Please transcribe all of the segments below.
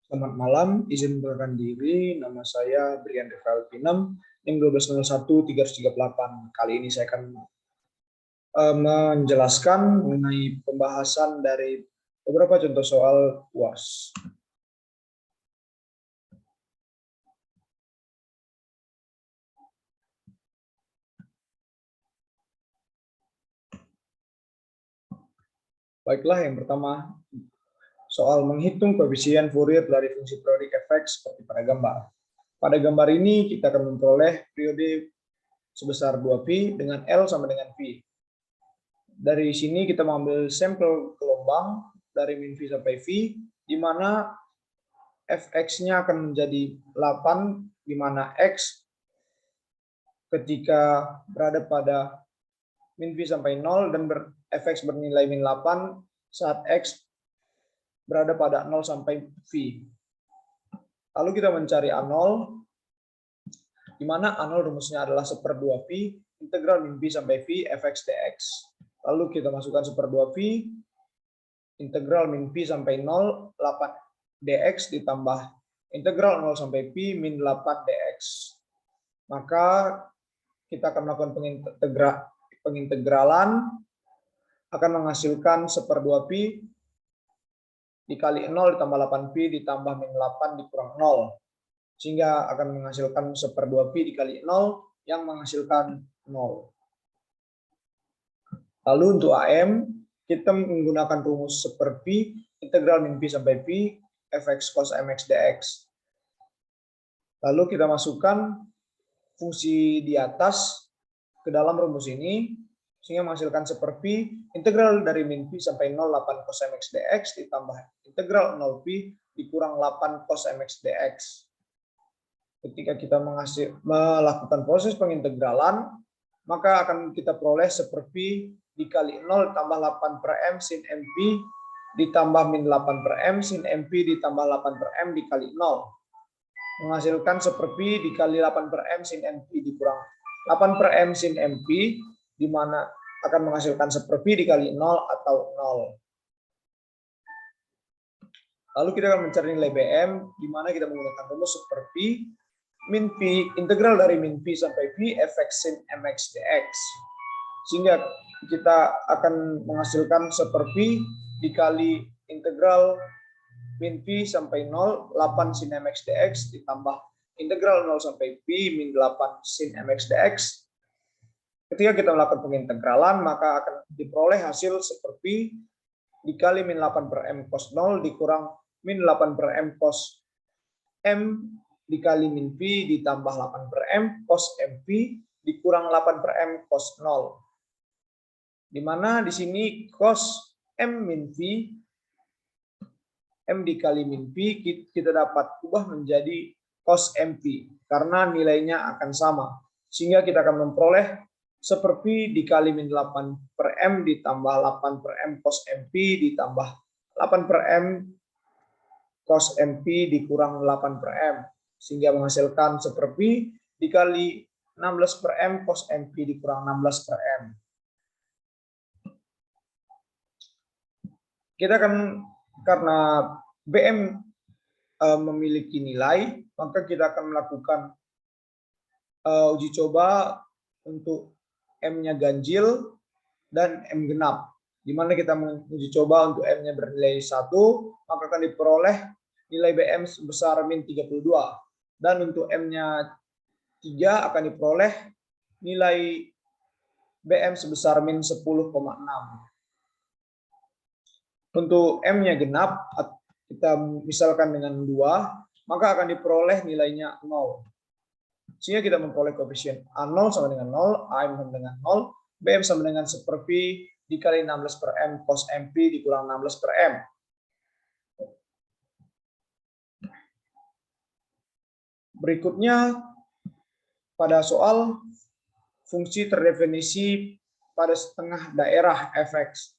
Selamat malam, izin memperkenalkan diri. Nama saya Brian Rafael Pinem, NIM 1201-338. Kali ini saya akan menjelaskan mengenai pembahasan dari beberapa contoh soal UAS. Baiklah, yang pertama, soal menghitung koefisien Fourier dari fungsi periodik fx seperti pada gambar. Pada gambar ini kita akan memperoleh periode sebesar 2pi dengan L sama dengan V. Dari sini kita mengambil sampel gelombang dari min V sampai V, di mana fx-nya akan menjadi 8, di mana x ketika berada pada min V sampai 0 dan fx bernilai min 8 saat x berada pada 0 sampai V. Lalu kita mencari A0, di mana A0 rumusnya adalah 1/2pi integral min V sampai V fx dx. Lalu kita masukkan 1/2pi integral min V sampai 0, 8 dx ditambah integral 0 sampai pi min 8 dx. Maka kita akan melakukan pengintegralan, akan menghasilkan 1/2pi dikali 0 ditambah 8pi ditambah min 8 dikurang 0. Sehingga akan menghasilkan 1/2pi dikali 0 yang menghasilkan 0. Lalu untuk AM, kita menggunakan rumus 1/pi integral min pi sampai pi fx cos mx dx. Lalu kita masukkan fungsi di atas ke dalam rumus ini, sehingga menghasilkan 1/pi integral dari min pi sampai 0 8 cos mx dx ditambah integral 0pi dikurang 8 cos mx dx. Ketika kita melakukan proses pengintegralan, maka akan kita peroleh 1/pi dikali 0 tambah 8/m sin mp ditambah min 8/m sin mp ditambah 8/m dikali 0. Menghasilkan 1/pi dikali 8/m sin mp dikurang 8/m sin mp, di mana akan menghasilkan 1/pi dikali 0 atau 0. Lalu kita akan mencari nilai BM, di mana kita menggunakan rumus 1/pi min pi integral dari min pi sampai pi fx sin mx dx. Sehingga kita akan menghasilkan 1/pi dikali integral min pi sampai 0, 8 sin mx dx ditambah integral 0 sampai pi min 8 sin mx dx. Ketika kita melakukan pengintegralan, maka akan diperoleh hasil 1/pi dikali min 8/m cos 0 dikurang min 8/m cos m dikali min pi ditambah 8/m cos mp dikurang 8/m cos 0. Di mana di sini cos m min pi, m dikali min pi kita dapat ubah menjadi cos mp karena nilainya akan sama. Sehingga kita akan memperoleh 1/pi dikali min 8/m ditambah 8/m cos mp ditambah 8/m cos mp dikurang 8/m. Sehingga menghasilkan 1/pi dikali 16/m cos mp dikurang 16/m. Kita akan, karena BM memiliki nilai, maka kita akan melakukan uji coba untuk M-nya ganjil dan M genap. Di mana kita menguji coba untuk M-nya bernilai 1, maka akan diperoleh nilai BM sebesar min 32. Dan untuk M-nya 3 akan diperoleh nilai BM sebesar min 10,6. Untuk M-nya genap, kita misalkan dengan 2, maka akan diperoleh nilainya 0. Sehingga kita memperoleh koefisien A0 sama dengan 0, AM sama dengan 0, BM sama dengan 1/pi dikali 16/m cos mp dikurang 16/m. Berikutnya, pada soal fungsi terdefinisi pada setengah daerah fx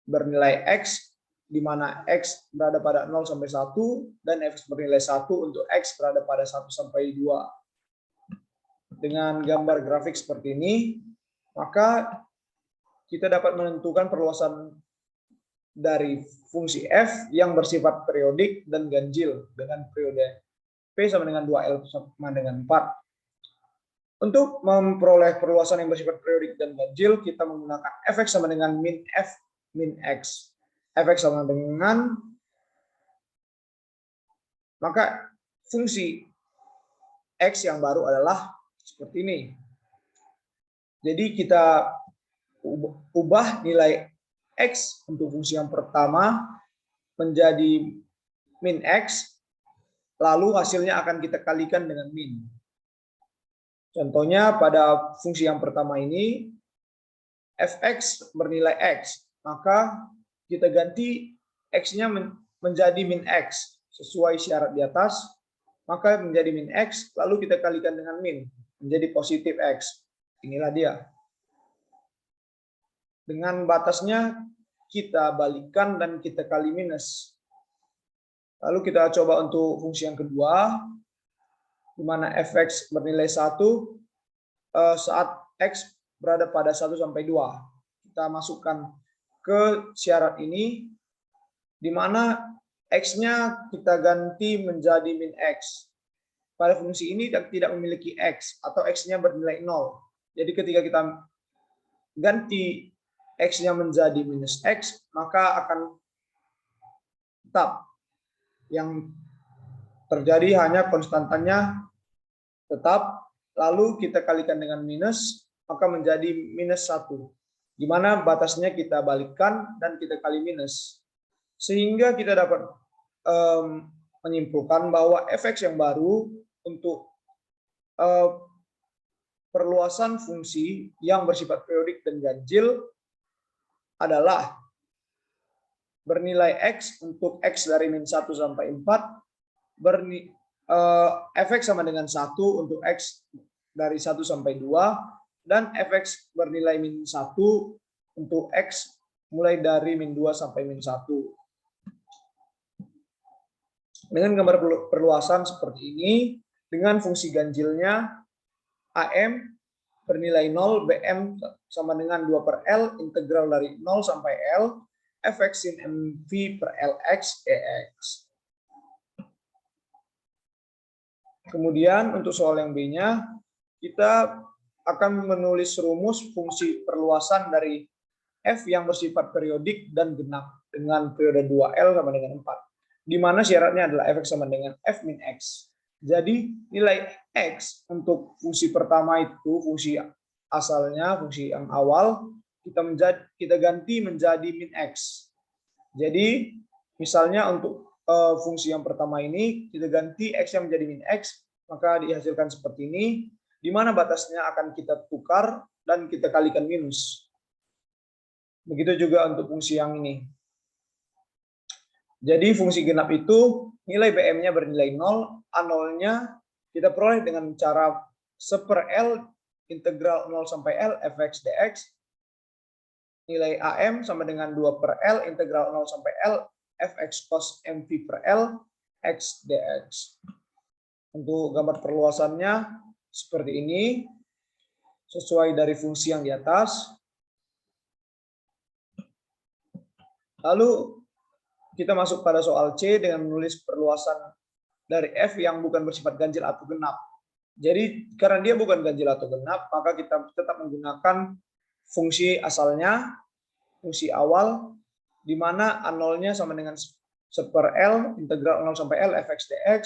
bernilai x, di mana x berada pada 0 sampai 1 dan fx bernilai 1 untuk x berada pada 1 sampai 2. Dengan gambar grafik seperti ini, maka kita dapat menentukan perluasan dari fungsi f yang bersifat periodik dan ganjil dengan periode P sama dengan 2L sama dengan 4. Untuk memperoleh perluasan yang bersifat periodik dan ganjil, kita menggunakan fx sama dengan min f min x. Fx sama dengan, maka fungsi x yang baru adalah seperti ini. Jadi kita ubah nilai x untuk fungsi yang pertama menjadi min x, lalu hasilnya akan kita kalikan dengan min. Contohnya pada fungsi yang pertama ini, fx bernilai x, maka kita ganti x-nya menjadi min x sesuai syarat di atas, maka menjadi min x, lalu kita kalikan dengan min, menjadi positif x. Inilah dia. Dengan batasnya kita balikan dan kita kali minus. Lalu kita coba untuk fungsi yang kedua, di mana fx bernilai 1 saat x berada pada 1 sampai 2. Kita masukkan ke syarat ini, di mana x-nya kita ganti menjadi min x. Pada fungsi ini tidak memiliki x, atau x-nya bernilai 0. Jadi ketika kita ganti x-nya menjadi minus x, maka akan tetap yang terjadi hanya konstantannya tetap, lalu kita kalikan dengan minus, maka menjadi minus 1. Di mana batasnya kita balikkan dan kita kali minus. Sehingga kita dapat menyimpulkan bahwa fx yang baru untuk perluasan fungsi yang bersifat periodik dan ganjil adalah bernilai x untuk x dari min 1 sampai 4, fx sama dengan 1 untuk x dari 1 sampai 2, dan fx bernilai min 1 untuk x mulai dari min 2 sampai min 1. Dengan gambar perluasan seperti ini, dengan fungsi ganjilnya AM bernilai 0, BM sama dengan 2 per L, integral dari 0 sampai L, fx sin mv per Lx dx. Kemudian untuk soal yang B-nya, kita akan menulis rumus fungsi perluasan dari f yang bersifat periodik dan genap dengan periode 2L sama dengan 4. Di mana syaratnya adalah fx sama dengan f min x. Jadi nilai x untuk fungsi pertama itu, fungsi asalnya, fungsi yang awal, kita ganti menjadi min x. Jadi misalnya untuk fungsi yang pertama ini kita ganti x-nya menjadi min x, maka dihasilkan seperti ini, di mana batasnya akan kita tukar dan kita kalikan minus. Begitu juga untuk fungsi yang ini. Jadi fungsi genap itu nilai BM-nya bernilai 0, A0-nya kita peroleh dengan cara 1 per L integral 0 sampai L fx dx. Nilai AM sama dengan 2 per L integral 0 sampai L fx cos mv per L x dx. Untuk gambar perluasannya seperti ini, sesuai dari fungsi yang di atas. Lalu kita masuk pada soal C dengan menulis perluasan dari F yang bukan bersifat ganjil atau genap. Jadi karena dia bukan ganjil atau genap, maka kita tetap menggunakan fungsi asalnya, fungsi awal, di mana A0-nya sama dengan 1 per L, integral 0 sampai L, fx dx,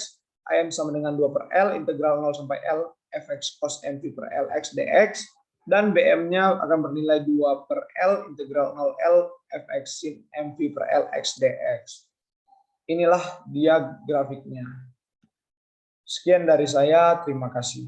AM sama dengan 2 per L, integral 0 sampai L, fx cos mv per L, x dx, dan BM-nya akan bernilai 2 per L, integral 0 L, fx sin mv per L, x dx. Inilah dia grafiknya. Sekian dari saya, terima kasih.